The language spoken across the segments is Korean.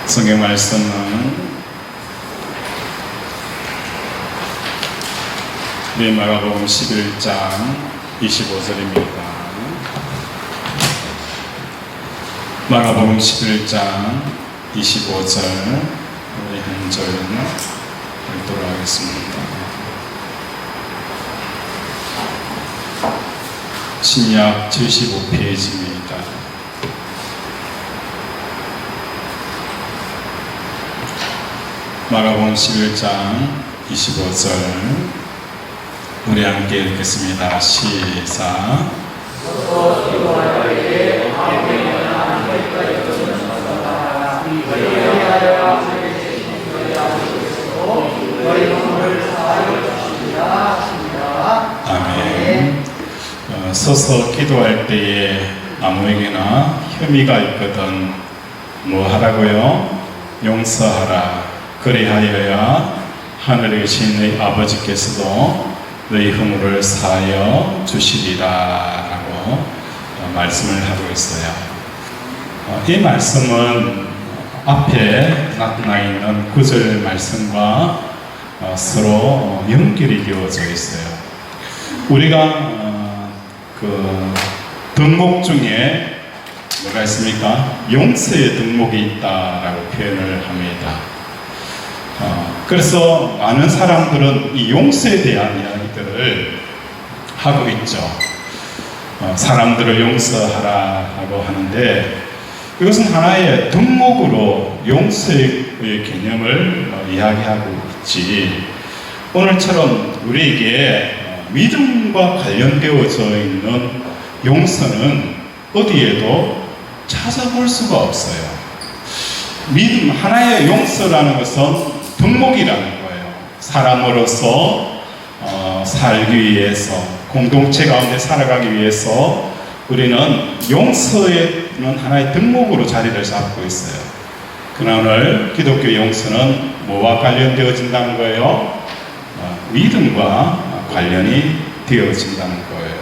성경 말씀은 마가복음 11장 25절입니다. 마가복음 11장 25절 우리 한 절 읽도록 하겠습니다. 신약 75페이지입니다. 마가복음 11장 25절 우리 함께 읽겠습니다. 시작. 아멘. 서서 기도할 때에 아무에게나 혐의가 있거든 뭐 하라고요? 용서하라. 그리하여야 하늘에 계신 너희 아버지께서도 너희 허물을 사하여 주시리라 라고 말씀을 하고 있어요. 이 말씀은 앞에 나타나 있는 9절 말씀과 서로 연결이 되어져 있어요. 우리가 그 덕목 중에 뭐가 있습니까? 용서의 덕목이 있다라고 표현을 합니다. 그래서 많은 사람들은 이 용서에 대한 이야기들을 하고 있죠. 사람들을 용서하라고 하는데 이것은 하나의 덕목으로 용서의 개념을 이야기하고 있지, 오늘처럼 우리에게 믿음과 관련되어져 있는 용서는 어디에도 찾아볼 수가 없어요. 믿음, 하나의 용서라는 것은 덕목이라는 거예요. 사람으로서 살기 위해서, 공동체 가운데 살아가기 위해서 우리는 용서에는 하나의 덕목으로 자리를 잡고 있어요. 그러나 오늘 기독교 용서는 뭐와 관련되어진다는 거예요? 믿음과 관련이 되어진다는 거예요.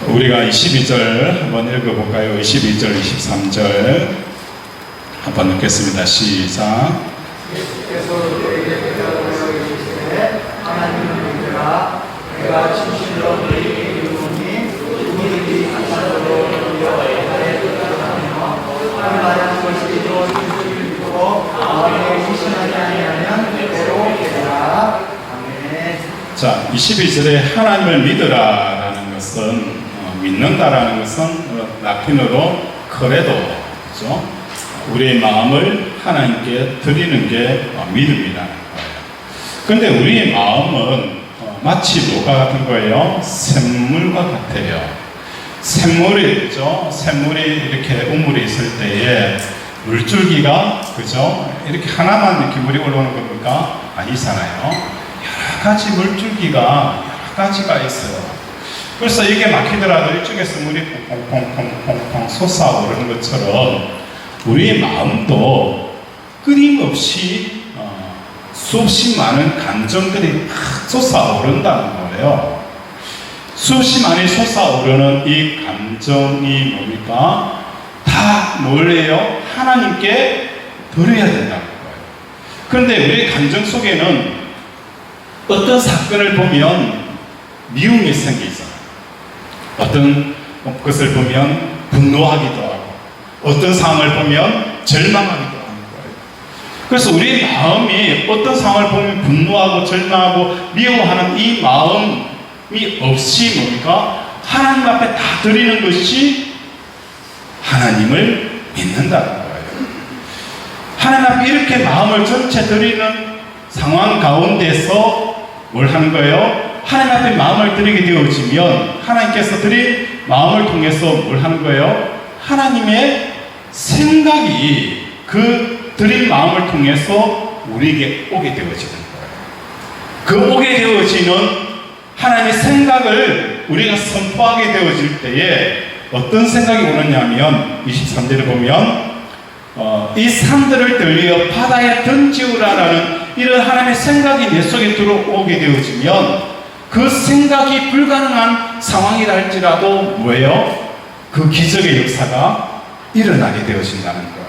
우리가 22절 한번 읽어볼까요? 22절, 23절 한번 읽겠습니다. 시작. 예수께서 너희에게 대답하여 이르시되 하나님을 믿으라. 내가 진실로 너희에게 이르노니 우리들이 가짜로 너희와 나의 뜻을 하며 하나님 것이 너희를 믿고 마음에 의심하지 아니하면 그대로 되리라. 아멘. 자, 22절에 하나님을 믿으라라는 것은 믿는다라는 것은 라틴어로 크레도, 그렇죠? 우리의 마음을 하나님께 드리는 게 믿음이라는 거예요. 그런데 우리의 마음은 마치 뭐가 같은 거예요? 샘물과 같아요. 샘물이 있죠? 샘물이 이렇게 우물에 있을 때에 물줄기가, 그죠? 이렇게 하나만 이렇게 물이 올라오는 겁니까? 아니잖아요. 여러 가지 물줄기가 여러 가지가 있어요. 그래서 이게 막히더라도 이쪽에서 물이 퐁퐁퐁퐁 솟아오르는 것처럼 우리의 마음도 끊임없이 수없이 많은 감정들이 막 솟아오른다는 거예요. 수없이 많이 솟아오르는 이 감정이 뭡니까? 다 뭐래요? 하나님께 드려야 된다는 거예요. 그런데 우리의 감정 속에는 어떤 사건을 보면 미움이 생기잖아요. 어떤 것을 보면 분노하기도 하고, 어떤 상황을 보면 절망하기도 하는 거예요. 그래서 우리 마음이 어떤 상황을 보면 분노하고 절망하고 미워하는 이 마음이 없이 뭡니까? 하나님 앞에 다 드리는 것이 하나님을 믿는다는 거예요. 하나님 앞에 이렇게 마음을 전체 드리는 상황 가운데서 뭘 하는 거예요? 하나님 앞에 마음을 드리게 되어지면 하나님께서 드린 마음을 통해서 뭘 하는 거예요? 하나님의 생각이 그 드린 마음을 통해서 우리에게 오게 되어지는 거예요. 그 오게 되어지는 하나님의 생각을 우리가 선포하게 되어질 때에 어떤 생각이 오느냐면 23절을 보면 이 산들을 들려 바다에 던지우라라는 이런 하나님의 생각이 내 속에 들어오게 되어지면 그 생각이 불가능한 상황이라 할지라도 뭐예요? 그 기적의 역사가 일어나게 되어진다는 거예요.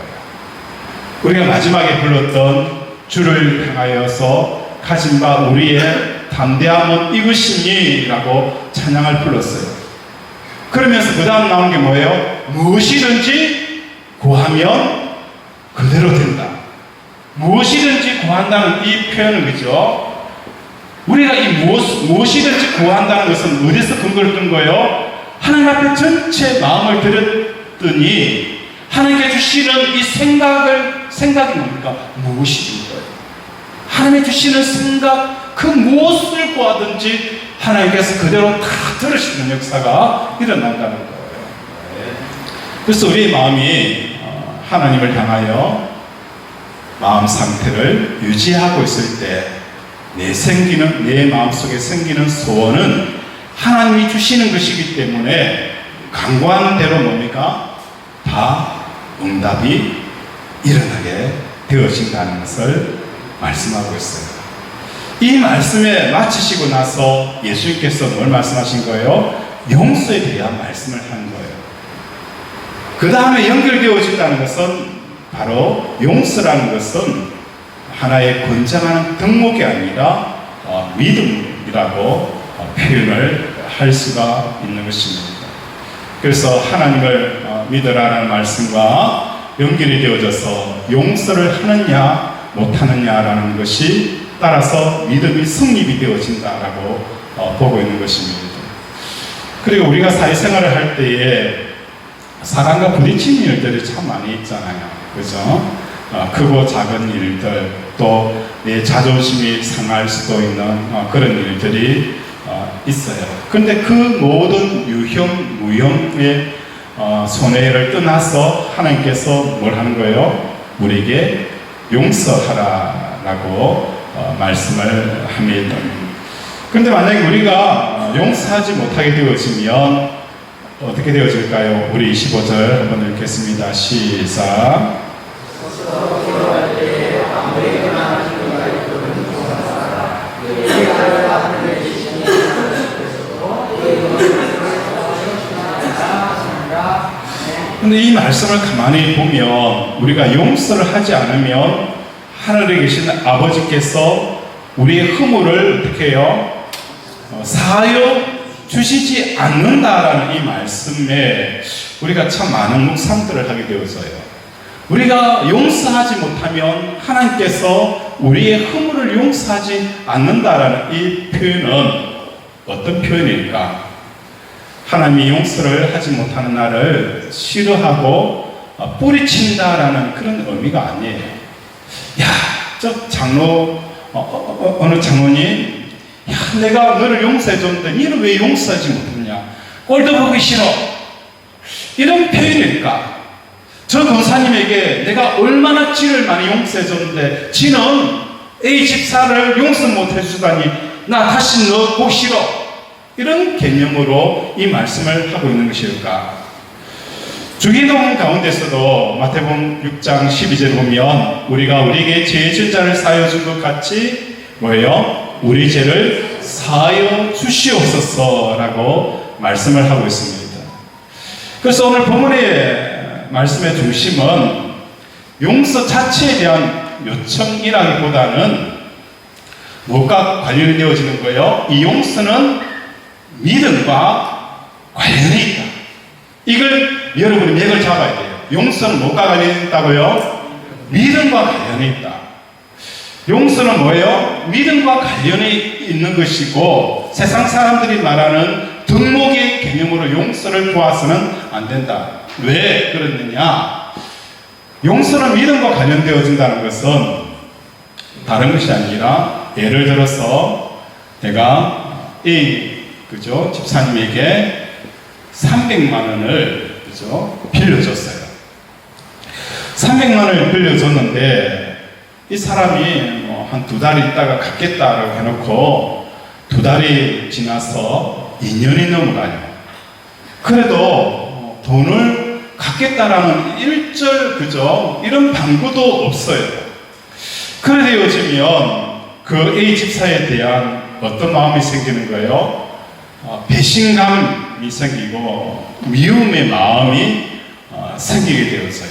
우리가 마지막에 불렀던 주를 향하여서 가진 바 우리의 담대함은 이것이니라고 찬양을 불렀어요. 그러면서 그 다음 나온 게 뭐예요? 무엇이든지 구하면 그대로 된다. 무엇이든지 구한다는 이 표현은 그죠? 우리가 이 무엇이든지 구한다는 것은 어디서 근거를 둔 거예요? 하나님 앞에 전체 마음을 들었더니 하나님께 주시는 이 생각이 뭡니까? 무엇이든 거예요. 하나님이 주시는 생각, 그 무엇을 구하든지 하나님께서 그대로 다 들으시는 역사가 일어난다는 거예요. 그래서 우리의 마음이 하나님을 향하여 마음 상태를 유지하고 있을 때 내 마음속에 생기는 소원은 하나님이 주시는 것이기 때문에 간구하는 대로 뭡니까? 다 응답이 일어나게 되어진다는 것을 말씀하고 있어요. 이 말씀에 마치시고 나서 예수님께서 뭘 말씀하신 거예요? 용서에 대한 말씀을 한 거예요. 그 다음에 연결되어진다는 것은 바로 용서라는 것은 하나의 권장하는 덕목이 아니라 믿음이라고 표현을 할 수가 있는 것입니다. 그래서 하나님을 믿으라는 말씀과 연결이 되어져서 용서를 하느냐 못하느냐라는 것이 따라서 믿음이 성립이 되어진다라고 보고 있는 것입니다. 그리고 우리가 사회생활을 할 때에 사람과 부딪히는 일들이 참 많이 있잖아요. 그죠? 크고 작은 일들, 또 내 자존심이 상할 수도 있는 그런 일들이 있어요. 그런데 그 모든 유형, 무형의 손해를 떠나서 하나님께서 뭘 하는 거예요? 우리에게 용서하라라고 말씀을 합니다. 그런데 만약에 우리가 용서하지 못하게 되어지면 어떻게 되어질까요? 우리 25절 한번 읽겠습니다. 시작. 근데 이 말씀을 가만히 보면 우리가 용서를 하지 않으면 하늘에 계신 아버지께서 우리의 허물을 어떻게 해요? 사하여 주시지 않는다라는 이 말씀에 우리가 참 많은 묵상들을 하게 되어서요. 우리가 용서하지 못하면 하나님께서 우리의 허물을 용서하지 않는다라는 이 표현은 어떤 표현일까? 하나님이 용서를 하지 못하는 나를 싫어하고 뿌리친다라는 그런 의미가 아니에요. 야, 저 장로, 어느 장로님, 야, 내가 너를 용서해줬는데 너는 왜 용서하지 못했냐? 꼴도 보기 싫어. 이런 표현일까? 저 권사님에게 내가 얼마나 지를 많이 용서해줬는데 지는 A 집사를 용서 못해주다니 나 다시 너 보기 싫어. 이런 개념으로 이 말씀을 하고 있는 것일까? 주기도문 가운데서도 마태복음 6장 12절 보면 우리가 우리에게 죄 질 자를 사하여 준 것 같이 뭐예요? 우리 죄를 사하여 주시옵소서라고 말씀을 하고 있습니다. 그래서 오늘 본문의 말씀의 중심은 용서 자체에 대한 요청이라기보다는 무엇과 관련이 되어지는 거예요? 이 용서는 믿음과 관련이 있다. 이걸 여러분이 맥을 잡아야 돼요. 용서는 무엇과 관련이 있다고요? 믿음과 관련이 있다. 용서는 뭐예요? 믿음과 관련이 있는 것이고 세상 사람들이 말하는 덕목의 개념으로 용서를 보아서는 안 된다. 왜 그러느냐? 용서는 믿음과 관련되어진다는 것은 다른 것이 아니라 예를 들어서 내가 그죠? 집사님에게 300만 원을 그죠? 빌려줬어요. 300만 원을 빌려줬는데 이 사람이 한 2달 있다가 갚겠다라고 해놓고 2달이 지나서 2년이 넘어가요. 그래도 돈을 갚겠다라는 일절 그죠? 이런 방구도 없어요. 그래 되어지면 그 A 집사에 대한 어떤 마음이 생기는 거예요? 배신감이 생기고 미움의 마음이 생기게 되었어요.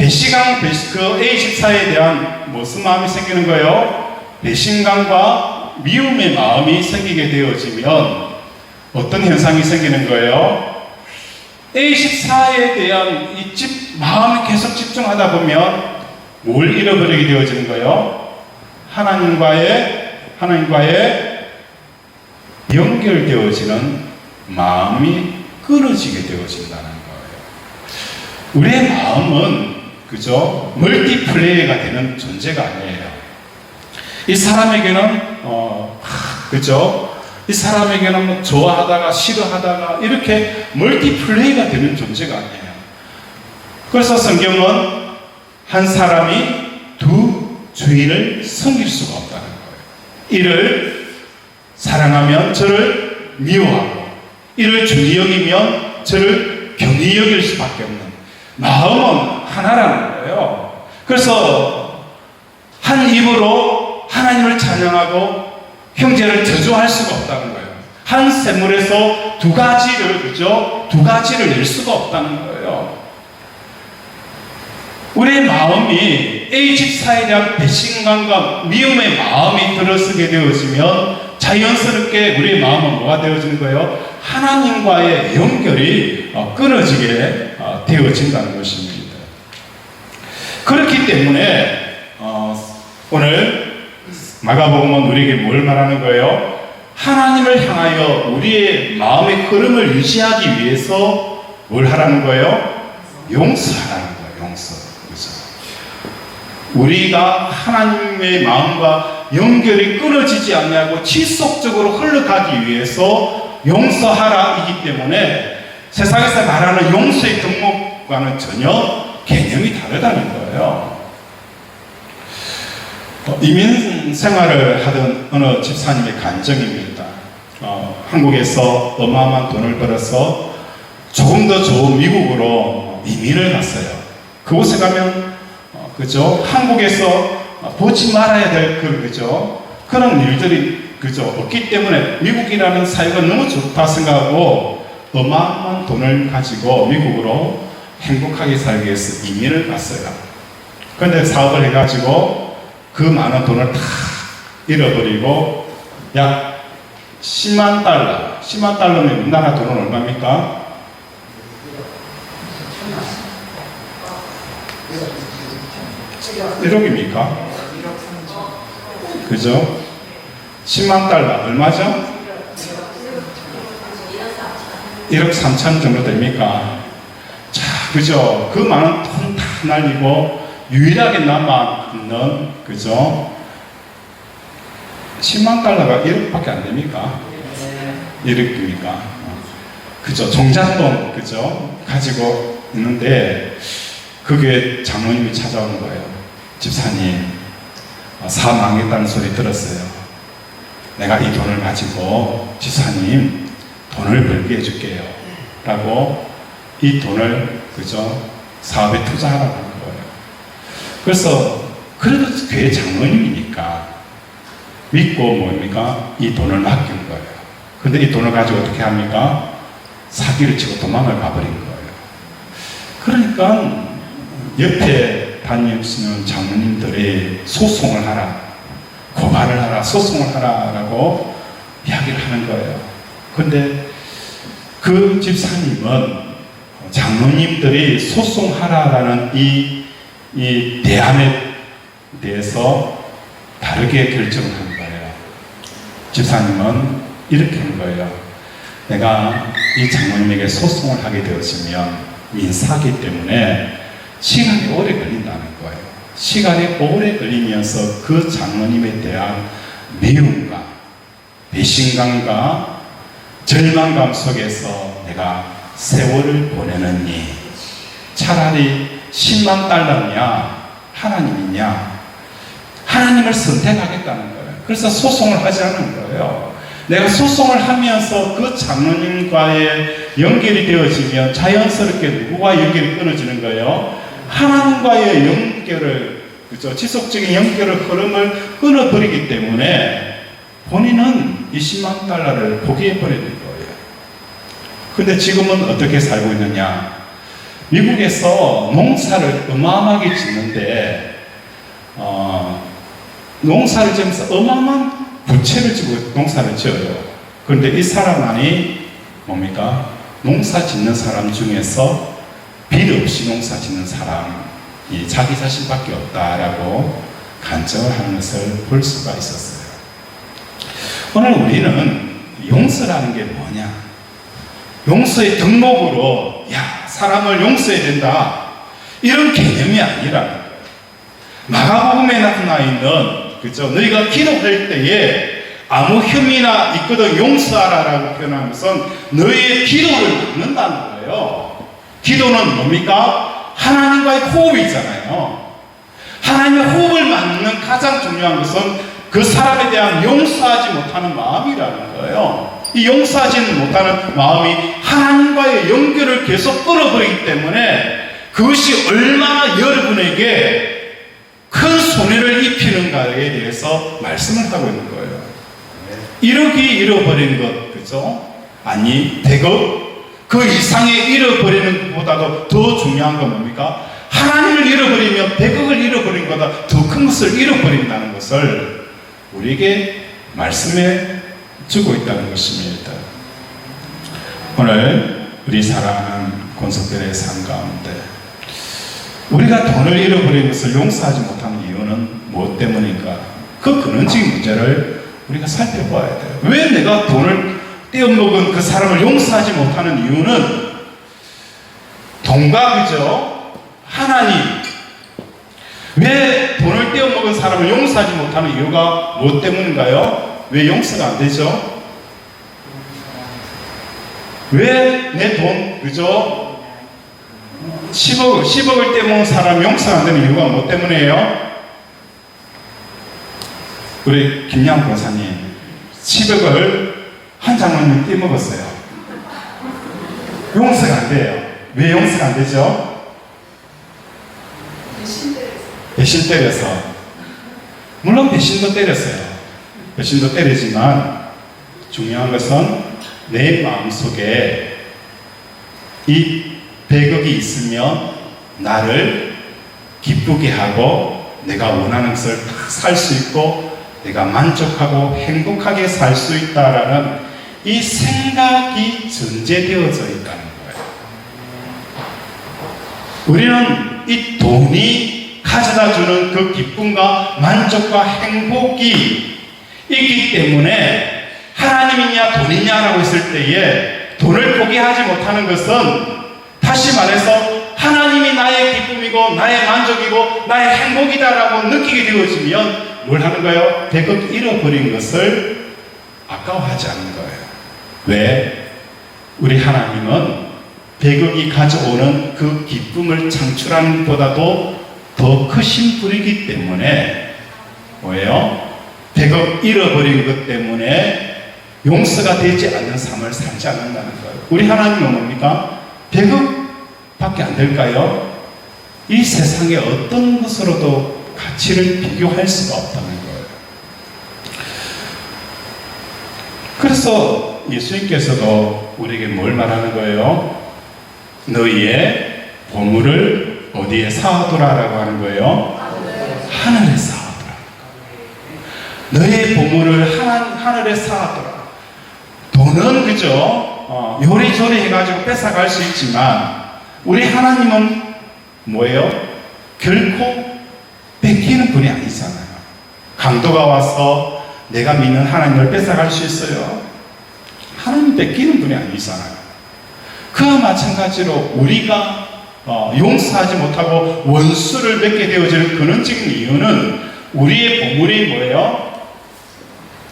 그 A14에 대한 무슨 마음이 생기는 거예요? 배신감과 미움의 마음이 생기게 되어지면 어떤 현상이 생기는 거예요? A14에 대한 마음이 계속 집중하다 보면 뭘 잃어버리게 되어지는 거예요? 하나님과의 연결되어지는 마음이 끊어지게 되어진다는 거예요. 우리의 마음은 그죠? 멀티플레이가 되는 존재가 아니에요. 이 사람에게는 그죠? 이 사람에게는 뭐 좋아하다가 싫어하다가 이렇게 멀티플레이가 되는 존재가 아니에요. 그래서 성경은 한 사람이 두 주인을 섬길 수가 없다는 거예요. 이를 사랑하면 저를 미워하고 이를 중히 여기면 저를 경히 여길 수밖에 없는 마음은 하나라는 거예요. 그래서 한 입으로 하나님을 찬양하고 형제를 저주할 수가 없다는 거예요. 한 샘물에서 두 가지를 낼 수가 없다는 거예요. 우리의 마음이 A14에 대한 배신감과 미움의 마음이 들어서게 되어지면 자연스럽게 우리의 마음은 뭐가 되어지는 거예요? 하나님과의 연결이 끊어지게 되어진다는 것입니다. 그렇기 때문에 오늘 마가복음은 우리에게 뭘 말하는 거예요? 하나님을 향하여 우리의 마음의 흐름을 유지하기 위해서 뭘 하라는 거예요? 용서하라는 거예요. 용서. 그렇죠? 우리가 하나님의 마음과 연결이 끊어지지 않냐고 지속적으로 흘러가기 위해서 용서하라이기 때문에 세상에서 말하는 용서의 덕목과는 전혀 개념이 다르다는 거예요. 이민 생활을 하던 어느 집사님의 간증입니다. 한국에서 어마어마한 돈을 벌어서 조금 더 좋은 미국으로 이민을 갔어요. 그곳에 가면 그죠? 한국에서 보지 말아야 될 그죠? 그런 일들이 그죠? 없기 때문에 미국이라는 사회가 너무 좋다 생각하고 어마어마한 돈을 가지고 미국으로 행복하게 살기 위해서 이민을 갔어요. 그런데 사업을 해가지고 그 많은 돈을 다 잃어버리고 약 10만 달러면 우리나라 돈은 얼마입니까? 1억입니까? 그죠? 10만 달러 얼마죠? 1억 3천 정도 됩니까? 자, 그죠? 그 많은 돈 다 날리고 유일하게 남아있는 그죠? 10만 달러가 1억밖에 안 됩니까? 1억입니까? 그죠? 종잣돈 그죠? 가지고 있는데 그게 장로님이 찾아오는 거예요. 집사님, 사업 망했다는 소리 들었어요. 내가 이 돈을 가지고 집사님 돈을 벌게 해줄게요. 라고 이 돈을 그죠? 사업에 투자하라고 하는 거예요. 그래서 그래도 교회 장로님이니까 믿고 뭡니까? 이 돈을 맡긴 거예요. 근데 이 돈을 가지고 어떻게 합니까? 사기를 치고 도망을 가버린 거예요. 그러니까 옆에 다니시는 장로님들이 소송을 하라, 고발을 하라, 소송을 하라라고 이야기를 하는 거예요. 근데 그 집사님은 장로님들이 소송하라라는 이 대안에 대해서 다르게 결정을 한 거예요. 집사님은 이렇게 한 거예요. 내가 이 장로님에게 소송을 하게 되었으면 민사기 때문에 시간이 오래 걸린다는 거예요. 시간이 오래 걸리면서 그 장로님에 대한 미움과 배신감과 절망감 속에서 내가 세월을 보내느니 차라리 10만 달러냐 하나님이냐 하나님을 선택하겠다는 거예요. 그래서 소송을 하지 않은 거예요. 내가 소송을 하면서 그 장로님과의 연결이 되어지면 자연스럽게 누구와 연결이 끊어지는 거예요? 하나님과의 연결을 그렇죠? 지속적인 연결을 흐름을 끊어버리기 때문에 본인은 이 10만 달러를 포기해버리는 거예요. 근데 지금은 어떻게 살고 있느냐? 미국에서 농사를 어마어마하게 짓는데 농사를 지으면서 어마어마한 부채를 지고 농사를 지어요. 그런데 이 사람만이 뭡니까? 농사 짓는 사람 중에서 빚 없이 농사 짓는 사람이 자기 자신밖에 없다라고 간증을 하는 것을 볼 수가 있었어요. 오늘 우리는 용서라는 게 뭐냐? 용서의 덕목으로 사람을 용서해야 된다 이런 개념이 아니라는 거예요. 마가복음에 나타나 있는 너희가 기도할 때에 아무 혐의나 있거든 용서하라라고 표현한 것은 너희의 기도를 막는다는 거예요. 기도는 뭡니까? 하나님과의 호흡이잖아요. 하나님의 호흡을 막는 가장 중요한 것은 그 사람에 대한 용서하지 못하는 마음이라는 거예요. 이 용서하지 못하는 마음이 하나님과의 연결을 계속 끊어버리기 때문에 그것이 얼마나 여러분에게 큰 손해를 입히는가에 대해서 말씀을 하고 있는 거예요. 이렇게 잃어버리는 것, 그죠? 아니, 대거 그 이상에 잃어버리는 것보다도 더 중요한 건 뭡니까? 하나님을 잃어버리면 100억을 잃어버린 것보다 더 큰 것을 잃어버린다는 것을 우리에게 말씀해 주고 있다는 것입니다. 오늘 우리 사랑하는 권속들의 삶 가운데 우리가 돈을 잃어버린 것을 용서하지 못하는 이유는 무엇 때문인가? 그 근원적인 문제를 우리가 살펴봐야 돼요. 왜 내가 돈을 떼어먹은 그 사람을 용서하지 못하는 이유는 돈과 하나님, 왜 돈을 떼어먹은 사람을 용서하지 못하는 이유가 무엇 때문인가요? 왜 용서가 안 되죠? 왜 내 돈, 10억을 떼먹은 사람 용서가 안 되는 이유가 무엇 때문이에요? 우리 김양 권사님 10억을 한 장로님 떼먹었어요. 용서가 안 돼요. 왜 용서가 안 되죠? 배신 때려서. 물론 배신도 때렸어요. 배신도 때리지만 중요한 것은 내 마음속에 이 100억이 있으면 나를 기쁘게 하고 내가 원하는 것을 다 살 수 있고 내가 만족하고 행복하게 살 수 있다라는 이 생각이 전제되어져 있다는 거예요. 우리는 이 돈이 가져다주는 그 기쁨과 만족과 행복이 있기 때문에 하나님이냐 돈이냐라고 했을 때에 돈을 포기하지 못하는 것은 다시 말해서 하나님이 나의 기쁨이고 나의 만족이고 나의 행복이다라고 느끼게 되어지면 뭘 하는 거예요? 100억 잃어버린 것을 아까워하지 않는 거예요. 왜? 우리 하나님은 100억이 가져오는 그 기쁨을 창출하는 것보다도 더 크신 분이기 때문에 뭐예요? 100억 잃어버린 것 때문에 용서가 되지 않는 삶을 살지 않는다는 거예요. 우리 하나님은 뭡니까? 100억 밖에 안 될까요? 이 세상의 어떤 것으로도 가치를 비교할 수가 없다는 거예요. 그래서 예수님께서도 우리에게 뭘 말하는 거예요? 너희의 보물을 어디에 쌓아두라라고 하는 거예요? 하늘에 쌓아두라. 너희의 보물을 하늘에 쌓아두라. 돈은 요리조리 해가지고 뺏어갈 수 있지만 우리 하나님은 뭐예요? 결코 뺏기는 분이 아니잖아요. 강도가 와서 내가 믿는 하나님을 뺏어갈 수 있어요? 하나님 뺏기는 분이 아니잖아요. 그와 마찬가지로 우리가 용서하지 못하고 원수를 맺게 되어지는 근원적인 이유는 우리의 보물이 뭐예요?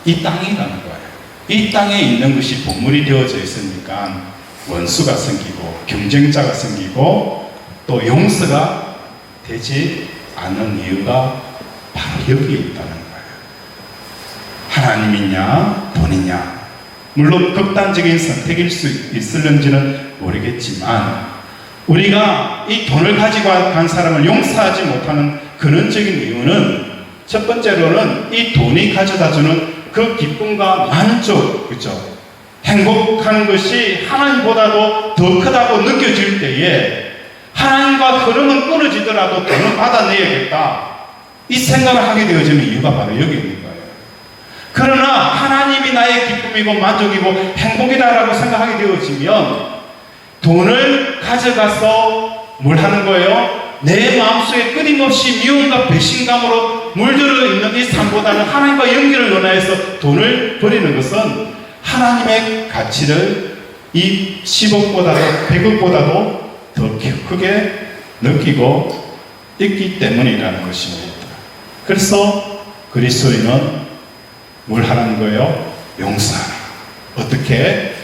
이 땅이라는 거예요. 이 땅에 있는 것이 보물이 되어져 있으니까 원수가 생기고 경쟁자가 생기고 또 용서가 되지 않는 이유가 바로 여기에 있다는 거예요. 하나님이냐 돈이냐, 물론 극단적인 선택일 수 있을는지는 모르겠지만 우리가 이 돈을 가지고 간 사람을 용서하지 못하는 근원적인 이유는 첫 번째로는 이 돈이 가져다주는 그 기쁨과 만족, 행복하는 것이 하나님보다도 더 크다고 느껴질 때에 하나님과 흐름은 끊어지더라도 돈은 받아내야겠다. 이 생각을 하게 되어지는 이유가 바로 여기 있는 거예요. 그러나 하나님이 나의 기쁨이고 만족이고 행복이다라고 생각하게 되어지면 돈을 가져가서 뭘 하는 거예요? 내 마음속에 끊임없이 미움과 배신감으로 물들어 있는 이 삶보다는 하나님과 연결을 원하여서 돈을 버리는 것은 하나님의 가치를 이 10억보다도 100억보다도 더 크게 느끼고 있기 때문이라는 것입니다. 그래서 그리스도인은 뭘 하는 거예요? 용서하라. 어떻게?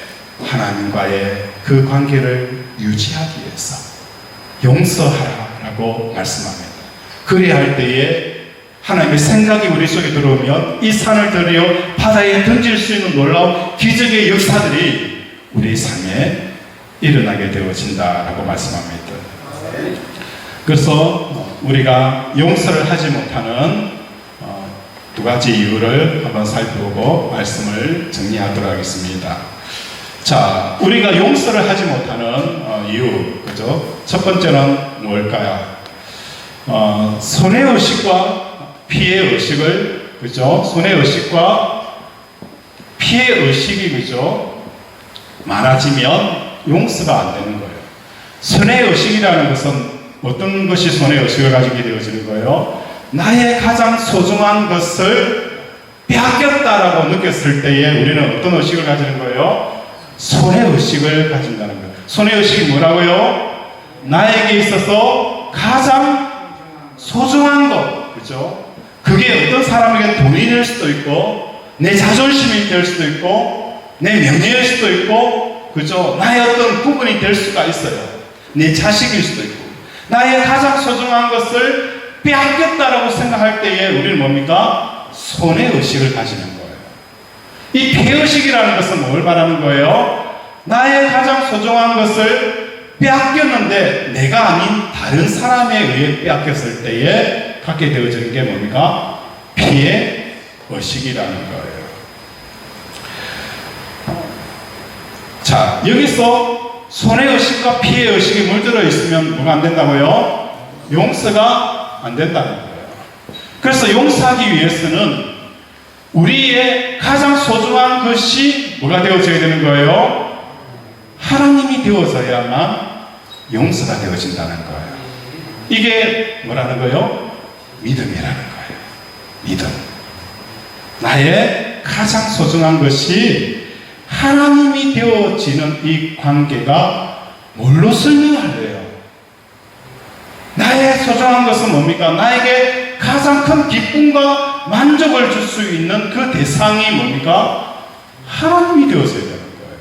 하나님과의 그 관계를 유지하기 위해서 용서하라라고 말씀합니다. 그래야 할 때에 하나님의 생각이 우리 속에 들어오면 이 산을 들여 바다에 던질 수 있는 놀라운 기적의 역사들이 우리 삶에 일어나게 되어진다라고 말씀합니다. 그래서 우리가 용서를 하지 못하는 두 가지 이유를 한번 살펴보고 말씀을 정리하도록 하겠습니다. 자, 우리가 용서를 하지 못하는 이유, 그죠? 첫 번째는 뭘까요? 손해의식과 피해의식을, 그죠? 손해의식과 피해의식이, 그죠? 많아지면 용서가 안 되는 거예요. 손해의식이라는 것은 어떤 것이 손해의식을 가지게 되어지는 거예요? 나의 가장 소중한 것을 빼앗겼다라고 느꼈을 때에 우리는 어떤 의식을 가지는 거예요? 손해의식을 가진다는 거예요. 손해의식이 뭐라고요? 나에게 있어서 가장 소중한 것, 그죠? 그게 어떤 사람에게 돈이 될 수도 있고, 내 자존심이 될 수도 있고, 내 명예일 수도 있고, 그죠? 나의 어떤 부분이 될 수가 있어요. 내 자식일 수도 있고. 나의 가장 소중한 것을 빼앗겼다라고 생각할 때에 우리는 뭡니까? 손해의식을 가지는 거예요. 이 피해의식이라는 것은 뭘 말하는 거예요? 나의 가장 소중한 것을 빼앗겼는데 내가 아닌 다른 사람에 의해 빼앗겼을 때에 갖게 되어지는 게 뭡니까? 피해의식이라는 거예요. 자, 여기서 손해의식과 피해의식이 물들어 있으면 뭐가 안 된다고요? 용서가 안 된다는 거예요. 그래서 용서하기 위해서는 우리의 가장 소중한 것이 뭐가 되어져야 되는 거예요? 하나님이 되어져야만 용서가 되어진다는 거예요. 이게 뭐라는 거예요? 믿음이라는 거예요. 믿음. 나의 가장 소중한 것이 하나님이 되어지는 이 관계가 뭘로 설명할래요? 나의 소중한 것은 뭡니까? 나에게 가장 큰 기쁨과 만족을 줄 수 있는 그 대상이 뭡니까? 하나님이 되어져야 되는 거예요.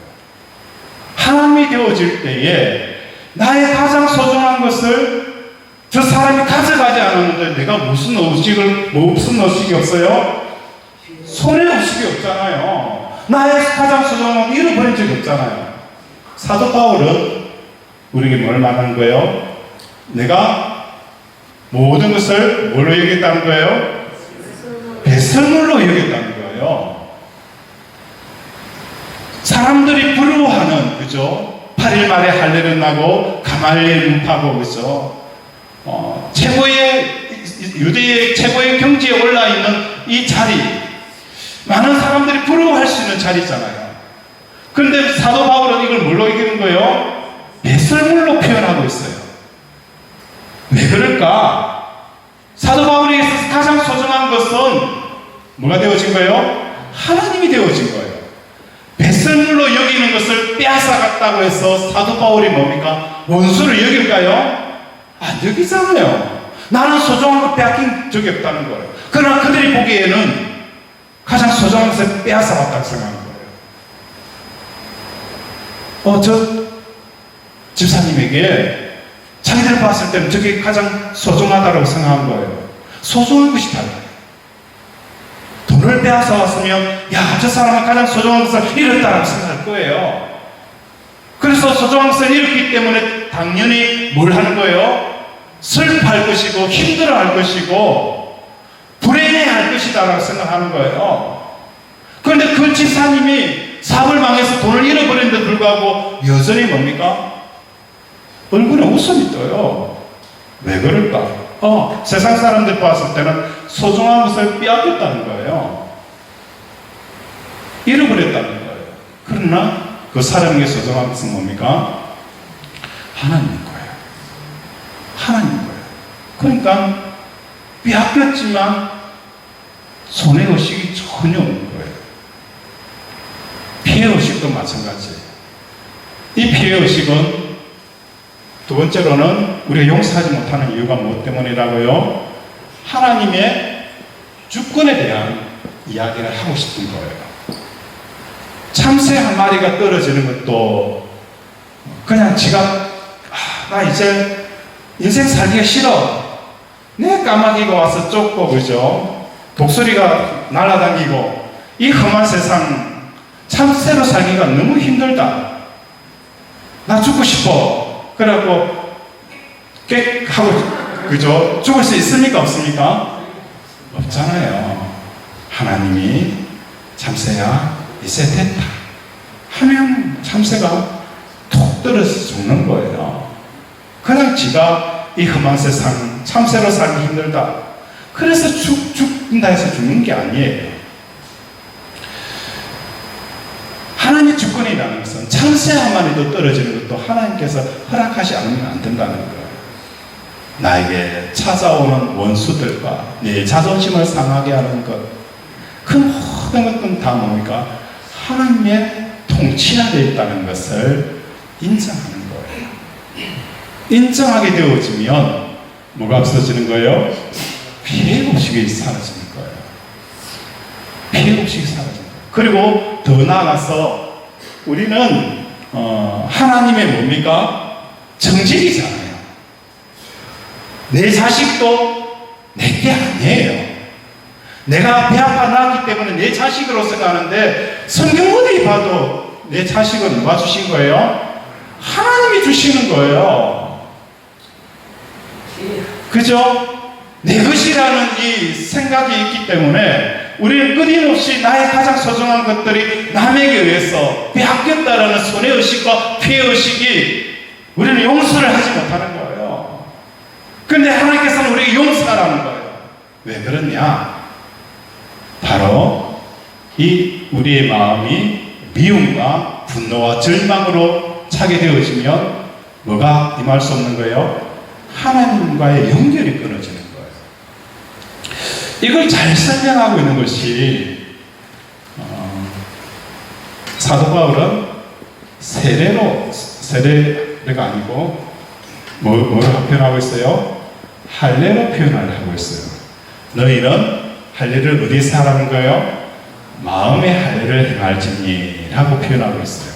하나님이 되어질 때에 나의 가장 소중한 것을 저 사람이 가져가지 않았는데 내가 무슨 의식이 없어요? 손해의식이 없잖아요. 나의 가장 소중한 건 잃어버린 적이 없잖아요. 사도 바울은 우리에게 뭘 말하는 거예요? 내가 모든 것을 뭘로 여겼다는 거예요? 배설물로 여겼다는 거예요. 사람들이 부러워하는, 그죠? 8일 만에 할례를 나고 가말리엘 문파고, 그죠? 유대의 최고의 경지에 올라 있는 이 자리, 많은 사람들이 부러워할 수 있는 자리잖아요. 그런데 사도 바울은 이걸 뭘로 이기는 거예요? 배설물로 표현하고 있어요. 왜 그럴까? 사도 바울에게 있어서 가장 소중한 것은 뭐가 되어진 거예요? 하나님이 되어진 거예요. 배설물로 여기는 것을 빼앗아갔다고 해서 사도 바울이 뭡니까? 원수를 여길까요? 안 여기잖아요. 나는 소중한 걸 빼앗긴 적이 없다는 거예요. 그러나 그들이 보기에는 가장 소중한 것을 빼앗아갔다고 생각하는 거예요. 저 집사님에게 자기들 봤을 때는 저게 가장 소중하다고 생각한 거예요. 소중한 것이 달라요. 돈을 빼앗아 왔으면 야, 저 사람은 가장 소중한 것을 잃었다라고 생각할 거예요. 그래서 소중한 것을 잃었기 때문에 당연히 뭘 하는 거예요? 슬퍼할 것이고 힘들어할 것이고 불행해할 것이다라고 생각하는 거예요. 그런데 그 집사님이 사업을 망해서 돈을 잃어버린 데 불구하고 여전히 뭡니까? 얼굴에 웃음이 떠요. 왜 그럴까? 세상 사람들 봤을 때는 소중한 것을 빼앗겼다는 거예요. 잃어버렸다는 거예요. 그러나 그 사람에게 소중한 것은 뭡니까? 하나님인 거예요. 하나님인 거예요. 그러니까 빼앗겼지만 손해 의식이 전혀 없는 거예요. 피해 의식도 마찬가지예요. 이 피해 의식은 두 번째로는 우리가 용서하지 못하는 이유가 무엇 때문이라고요? 하나님의 주권에 대한 이야기를 하고 싶은 거예요. 참새 한 마리가 떨어지는 것도 그냥 지가 나 이제 인생 살기가 싫어. 내 까마귀가 와서 쫓고 그죠? 독수리가 날아다니고 이 험한 세상 참새로 살기가 너무 힘들다. 나 죽고 싶어. 그래갖고 꽥 하고 그죠? 죽을 수 있습니까? 없습니까? 없잖아요. 하나님이 참새야 이제 됐다 하면 참새가 톡 떨어져 죽는 거예요. 그냥 지가 이 험한 세상 참새로 살기 힘들다. 그래서 죽는다 해서 죽는 게 아니에요. 하나님의 주권이라는 것은 참새 한 마리도 떨어지는 것도 하나님께서 허락하지 않으면 안 된다는 거예요. 나에게 찾아오는 원수들과 내 자존심을 상하게 하는 것, 그 모든 것들은 다 뭡니까? 하나님의 통치 아래 있다는 것을 인정하는 거예요. 인정하게 되어지면 뭐가 없어지는 거예요? 피해의식이 사라지는 거예요. 피해의식이 사라지는 거예요. 그리고 더 나아가서 우리는 하나님의 뭡니까? 정직이잖아요. 내 자식도 내게 아니에요. 내가 배 아파 낳았기 때문에 내 자식으로서 가는데 성경 어디 봐도 내 자식은 누가 주신 거예요? 하나님이 주시는 거예요. 그죠? 내 것이라는 이 생각이 있기 때문에 우리는 끊임없이 나의 가장 소중한 것들이 남에게 의해서 빼앗겼다라는 손해의식과 피해의식이 우리는 용서를 하지 못하는 거예요. 그런데 하나님께서는 우리에게 용서하라는 거예요. 왜 그러냐? 바로 이 우리의 마음이 미움과 분노와 절망으로 차게 되어지면 뭐가 임할 수 없는 거예요? 하나님과의 연결이 끊어지는 거예요. 이걸 잘 설명하고 있는 것이 사도 바울은 세례가 아니고 뭐로 표현하고 있어요? 할례로 표현을 하고 있어요. 너희는 할례를 어디서 하라는 거예요? 마음의 할례를 행할지니 라고 표현하고 있어요.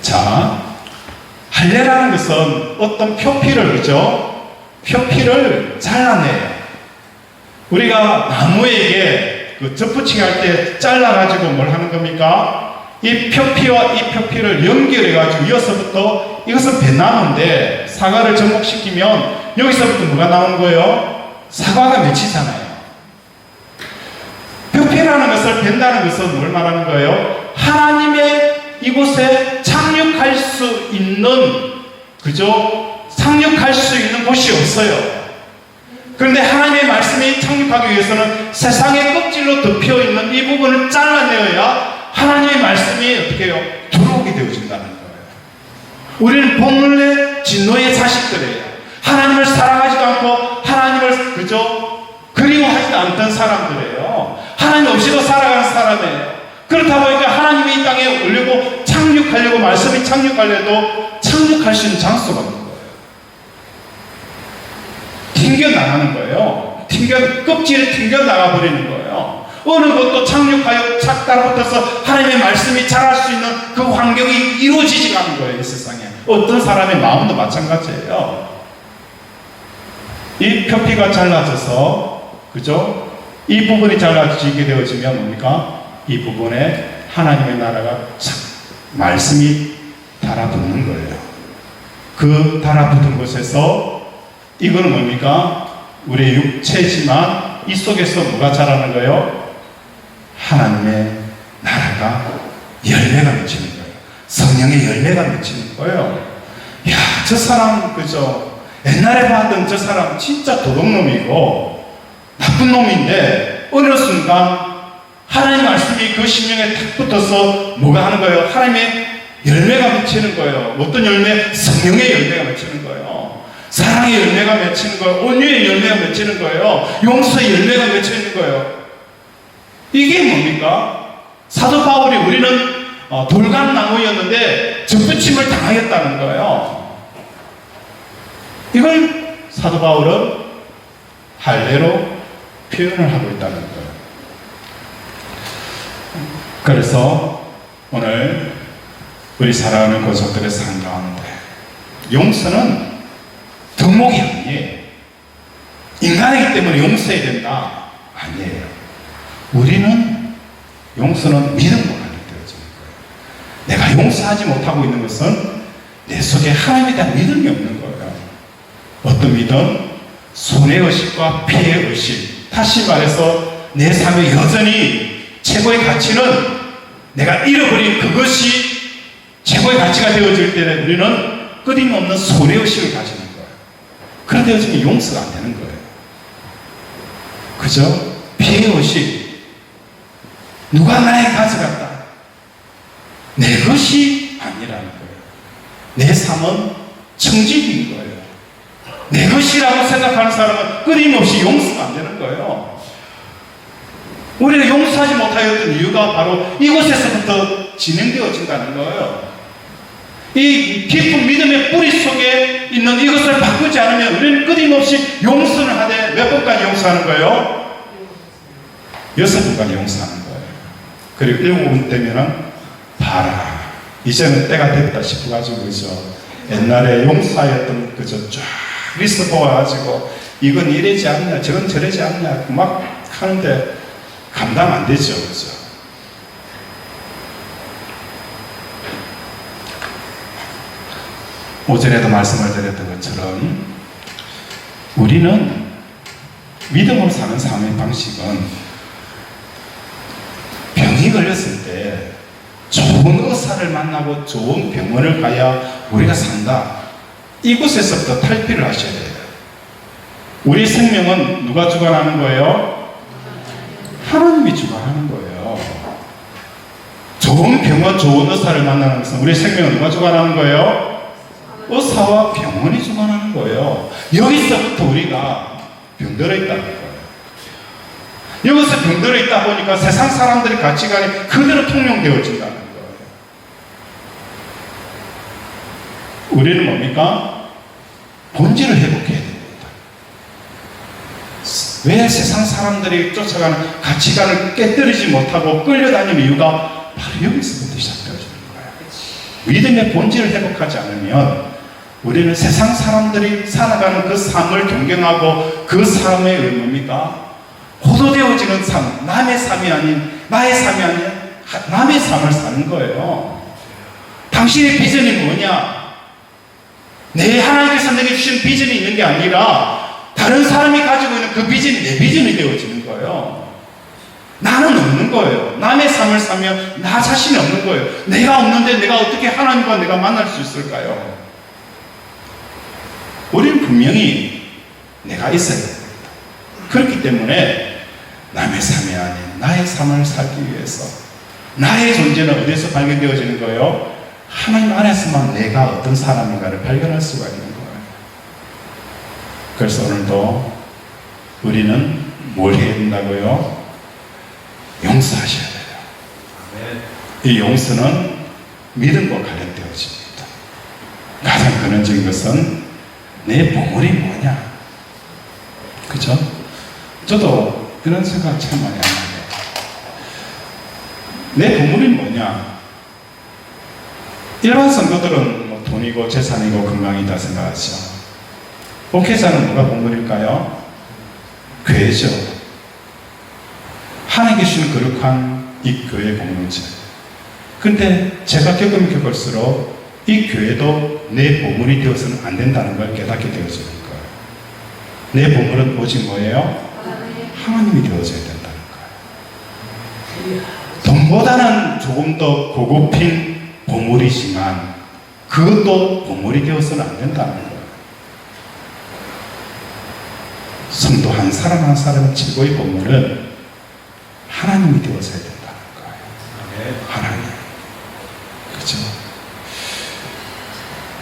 자, 할례라는 것은 어떤 표피를, 그죠? 표피를 잘라내요. 우리가 나무에게 그 접붙이기 할 때 잘라가지고 뭘 하는 겁니까? 이 표피와 이 표피를 연결해가지고 이어서부터 이것은 배나무인데 사과를 접목시키면 여기서부터 뭐가 나오는 거예요? 사과가 맺히잖아요. 표피라는 것을 벤다는 것은 뭘 말하는 거예요? 하나님의 이곳에 착륙할 수 있는, 그죠? 착륙할 수 있는 곳이 없어요. 그런데 하나님의 말씀이 착륙하기 위해서는 세상의 껍질로 덮여있는 이 부분을 잘라내어야 하나님의 말씀이 어떻게 해요? 들어오게 되어진다는 거예요. 우리는 본래 진노의 자식들이에요. 하나님을 사랑하지도 않고 하나님을 그저 그리워하지도 않던 사람들이에요. 하나님 없이도 살아가는 사람이에요. 그렇다 보니까 하나님이 이 땅에 오려고 착륙하려고 말씀이 착륙하려도 착륙할 수 있는 장소가 없는 거예요. 튕겨나가는 거예요. 껍질에 튕겨나가 버리는 거예요. 어느 것도 착륙하여 착 따라붙어서 하나님의 말씀이 자랄 수 있는 그 환경이 이루어지지 않는 거예요. 이 세상에. 어떤 사람의 마음도 마찬가지예요. 이 표피가 잘라져서, 그죠? 이 부분이 잘라지게 되어지면 뭡니까? 이 부분에 하나님의 나라가 착 말씀이 달아붙는 거예요. 그 달아붙은 곳에서 이거는 뭡니까? 우리의 육체지만 이 속에서 뭐가 자라는 거예요? 하나님의 나라가 열매가 맺히는 거예요. 성령의 열매가 맺히는 거예요. 야, 저 사람 그죠? 옛날에 봤던 저 사람 진짜 도둑놈이고 나쁜 놈인데 어느 순간 하나님 말씀이 그 심령에 탁 붙어서 뭐가 하는 거예요? 하나님의 열매가 맺히는 거예요. 어떤 열매? 성령의 열매가 맺히는 거예요. 사랑의 열매가 맺히는 거예요. 온유의 열매가 맺히는 거예요. 용서의 열매가 맺히는 거예요. 이게 뭡니까? 사도 바울이 우리는 돌감나무였는데 접붙임을 당하였다는 거예요. 이걸 사도 바울은 할례로 표현을 하고 있다는 거예요. 그래서 오늘 우리 사랑하는 고속들의 삶 가운데 용서는 덕목이 아니에요. 인간이기 때문에 용서해야 된다. 아니에요. 우리는 용서는 믿음으로 관련되어지는 거예요. 내가 용서하지 못하고 있는 것은 내 속에 하나님에 대한 믿음이 없는 거예요. 어떤 믿음? 손해의식과 피해의식. 다시 말해서 내 삶에 여전히 최고의 가치는 내가 잃어버린 그것이 최고의 가치가 되어질 때 우리는 끊임없는 손해의식을 가지는 거예요. 그런데 요즘에 용서가 안 되는 거예요. 그죠? 피해의식. 누가 나의 가져갔다. 내 것이 아니라는 거예요. 내 삶은 청직인 거예요. 내 것이라고 생각하는 사람은 끊임없이 용서가 안 되는 거예요. 우리가 용서하지 못하였던 이유가 바로 이곳에서부터 진행되어진다는 거예요. 이 깊은 믿음의 뿌리 속에 있는 이것을 바꾸지 않으면 우리는 끊임없이 용서를 하되 몇 번까지 용서하는 거예요? 6번까지 용서하는 거예요. 그리고 7번 되면은 봐라. 이제는 때가 됐다 싶어가지고 그죠. 옛날에 용서하였던 그저 쫙 리스트 뽑아가지고 이건 이러지 않냐, 저건 저러지 않냐 막 하는데 감당 안 되죠, 그죠. 5절에도 말씀을 드렸던 것처럼 우리는 믿음으로 사는 삶의 방식은 병이 걸렸을 때 좋은 의사를 만나고 좋은 병원을 가야 우리가 산다. 이곳에서부터 탈피를 하셔야 돼요. 우리 생명은 누가 주관하는 거예요? 하나님이 주관하는 거예요. 좋은 병원, 좋은 의사를 만나는 것은 우리 생명은 누가 주관하는 거예요? 의사와 병원이 주관하는 거예요. 여기서부터 우리가 병들어 있다는 거예요. 여기서 병들어 있다 보니까 세상 사람들의 가치관이 그대로 통용되어진다는 거예요. 우리는 뭡니까? 본질을 회복해야 됩니다. 왜 세상 사람들이 쫓아가는 가치관을 깨뜨리지 못하고 끌려다니는 이유가 바로 여기서부터 시작되어지는 거예요. 믿음의 본질을 회복하지 않으면 우리는 세상 사람들이 살아가는 그 삶을 존경하고 그 삶의 의미입니까? 호도되어지는 삶, 남의 삶이 아닌 나의 삶이 아닌 남의 삶을 사는 거예요. 당신의 비전이 뭐냐? 내 하나님께서 내게 주신 비전이 있는 게 아니라 다른 사람이 가지고 있는 그 비전이 내 비전이 되어지는 거예요. 나는 없는 거예요. 남의 삶을 살면 나 자신이 없는 거예요. 내가 없는데 내가 어떻게 하나님과 내가 만날 수 있을까요? 우리는 분명히 내가 있어야 됩니다. 그렇기 때문에 남의 삶이 아닌 나의 삶을 살기 위해서 나의 존재는 어디서 발견되어지는 거예요? 하나님 안에서만 내가 어떤 사람인가를 발견할 수가 있는 거예요. 그래서 오늘도 우리는 뭘 해야 된다고요? 용서하셔야 돼요. 이 용서는 믿음과 관련되어집니다. 가장 근원적인 것은 내 보물이 뭐냐? 그죠? 저도 그런 생각 참 많이 합니다. 내 보물이 뭐냐? 일반 성도들은 뭐 돈이고 재산이고 건강이다 생각하죠. 목회자는 누가 보물일까요? 교회죠. 하나님께 주신 거룩한 이 교회의 보물이죠. 근데 제가 겪을수록 이 교회도 내 보물이 되어서는 안 된다는 걸 깨닫게 되어지는 거예요. 내 보물은 오직 뭐예요? 하나님이 되어져야 된다는 거예요. 돈보다는 조금 더 고급인 보물이지만 그것도 보물이 되어서는 안 된다는 거예요. 성도 한 사람 한 사람 최고의 보물은 하나님이 되어서야 된다는 거예요. 하나님. 그렇죠?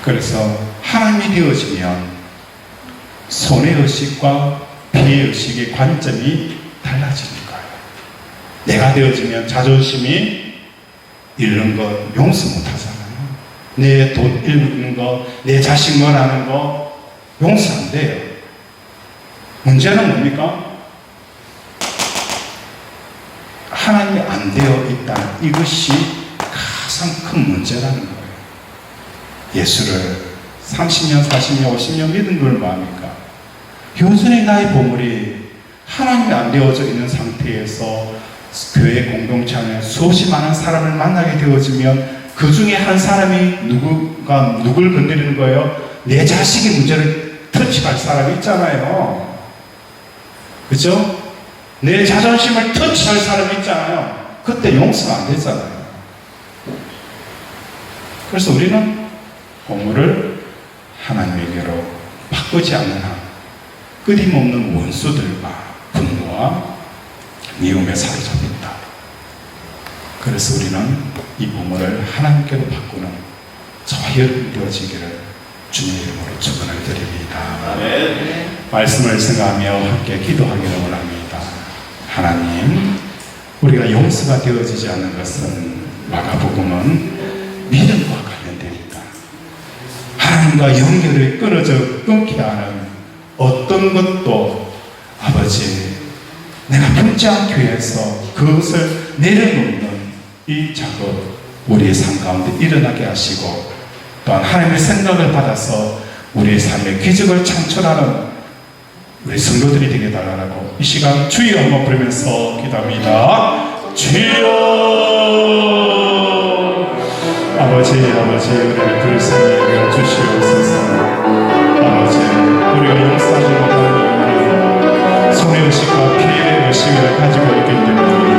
그래서 하나님이 되어지면 손의 의식과 피의 의식의 관점이 달라지는 거예요. 내가 되어지면 자존심이 잃는 것 용서 못 하잖아요. 내 돈 잃는 거, 내 자식 뭐라는 거 용서 안 돼요. 문제는 뭡니까? 하나님이 안 되어 있다는 이것이 가장 큰 문제라는 거예요. 예수를 30년, 40년, 50년 믿은 걸 뭐합니까? 여전히 나의 보물이 하나님이 안 되어져 있는 상태에서 교회 공동체 안에 수없이 많은 사람을 만나게 되어지면 그 중에 한 사람이 누굴 건드리는 거예요? 내 자식의 문제를 터치할 사람이 있잖아요. 그죠? 내 자존심을 터치할 사람이 있잖아요. 그때 용서가 안 되잖아요. 그래서 우리는 보물을 하나님에게로 바꾸지 않는 한 끊임없는 원수들과 분노와 미움에 사로잡힌다. 그래서 우리는 이 보물을 하나님께로 바꾸는 저와 여러분 되어지기를 주님의 이름으로 축원을 드립니다. 네. 말씀을 생각하며 함께 기도하기를 원합니다. 하나님, 우리가 용서가 되어지지 않는 것은 마가복음은 믿음과 관련되니까 하나님과 연결이 끊게 하는 어떤 것도 아버지 내가 품지 않기 위해서 그것을 내려놓는 이 작업 우리의 삶 가운데 일어나게 하시고 또한 하나님의 생각을 받아서 우리의 삶의 기적을 창출하는 우리 성도들이 되게 달라고 이 시간 주여 한번 부르면서 기도합니다. 주여 아버지 우리를 불쌍히 여겨 주시옵소서. 아버지 우리가 용서하지 못하는 이유는 손의 의식과 피의 의식을 가지고 있기 때문에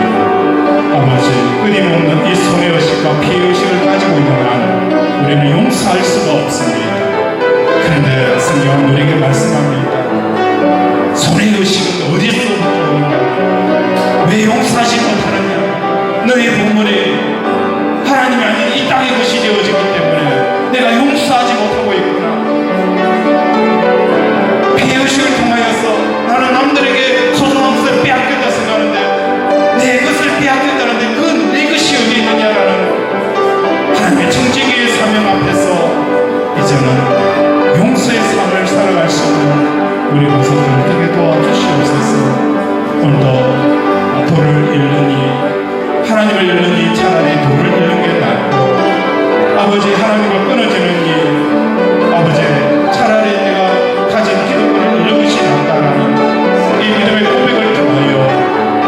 아버지 끊임없는 이 손의 의식과 피의 의식을 가지고 있는 한 우리는 용서할 수가 없습니다. 그런데 성경은 우리에게 말씀합니다. 손의 의식은 어디서부터 오는가? 왜 용서하지 못하느냐? 너의 보물이 하나님이 아닌 이 땅의 것이 되어지기 때문에 내가 용서하지 못하고 있구나. 피의 의식을 통하여서 나는 남들에게 소중한 것을 빼앗겼다 생각하는데 내 것을 빼앗겼다는데 그건 내 것이 어디 있느냐라는 하나님의 청지기의 사명 앞에서 이제는 용서의 삶을 살아갈 수 있는 우리 모습을 되게 도와주시옵소서. 오늘도 돌을 잃느니 하나님을 잃느니 차라리 돌을 잃는 게 낫고 아버지 하나님과 끊어지는 일 아버지 차라리 내가 가진 기도권을 잃는 것이 낫다라는 이 믿음의 고백을 통하여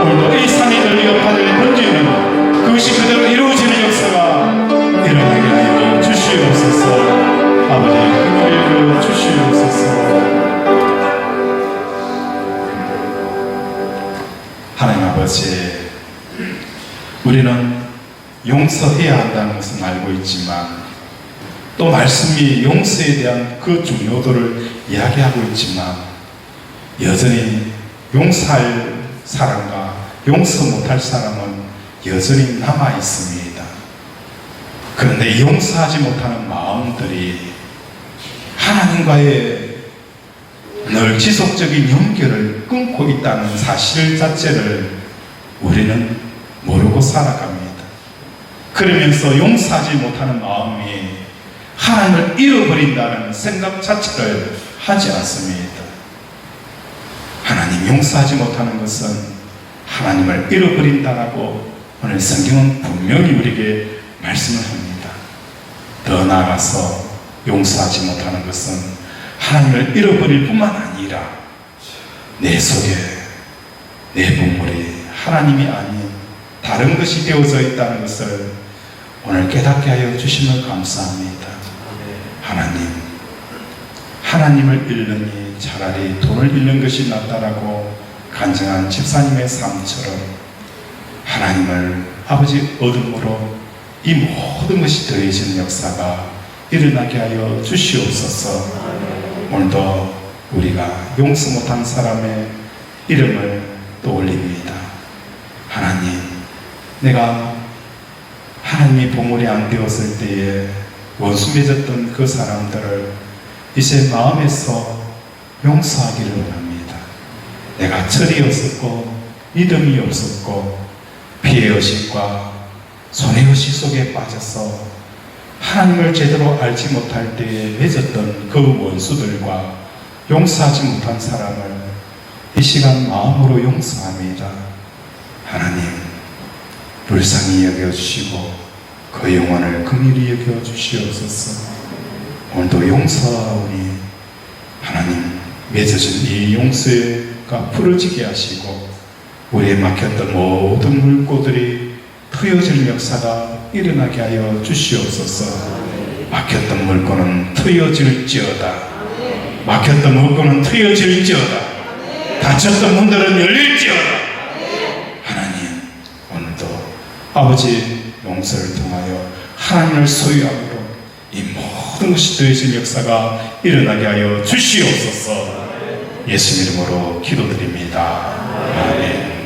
오늘도 이 산이 들리어 바다에 던지는 그것이 그대로 이루어지는 역사가 일어나게 하여 주시옵소서. 아버지 그를 주시옵소서. 하나님 아버지 우리는 용서해야 한다는 것은 알고 있지만 또 말씀이 용서에 대한 그 중요도를 이야기하고 있지만 여전히 용서할 사람과 용서 못할 사람은 여전히 남아 있습니다. 그런데 용서하지 못하는 마음들이 하나님과의 늘 지속적인 연결을 끊고 있다는 사실 자체를 우리는 모르고 살아갑니다. 그러면서 용서하지 못하는 마음이 하나님을 잃어버린다는 생각 자체를 하지 않습니다. 하나님 용서하지 못하는 것은 하나님을 잃어버린다라고 오늘 성경은 분명히 우리에게 말씀을 합니다. 더 나아가서 용서하지 못하는 것은 하나님을 잃어버릴 뿐만 아니라 내 속에 내 보물이 하나님이 아닌 다른 것이 되어져 있다는 것을 오늘 깨닫게 하여 주시면 감사합니다. 하나님을 잃느니 차라리 돈을 잃는 것이 낫다라고 간증한 집사님의 삶처럼 하나님을 아버지 어둠으로 이 모든 것이 더해지는 역사가 일어나게 하여 주시옵소서. 오늘도 우리가 용서 못한 사람의 이름을 떠올립니다. 하나님, 내가 하나님의 보물이 안 되었을 때에 원수 맺었던 그 사람들을 이제 마음에서 용서하기를 원합니다. 내가 철이 없었고 믿음이 없었고 피해의식과 손해의식 속에 빠져서 하나님을 제대로 알지 못할 때에 맺었던 그 원수들과 용서하지 못한 사람을 이 시간 마음으로 용서합니다. 하나님, 불쌍히 여겨주시고 그 영혼을 긍휼히 여겨주시옵소서. 오늘도 용서하오니 하나님, 맺어진 이 용서가 풀어지게 하시고 우리의 막혔던 모든 물꼬들이 트여질 역사가 일어나게 하여 주시옵소서. 막혔던 물꼬는 트여질지어다. 막혔던 물꼬는 트여질지어다. 닫혔던 문들은 열릴지어다. 하나님, 오늘도 아버지 용서를 통하여 하나님을 소유함으로 이 모든 것이 되어질 역사가 일어나게 하여 주시옵소서. 예수 이름으로 기도드립니다. 아멘.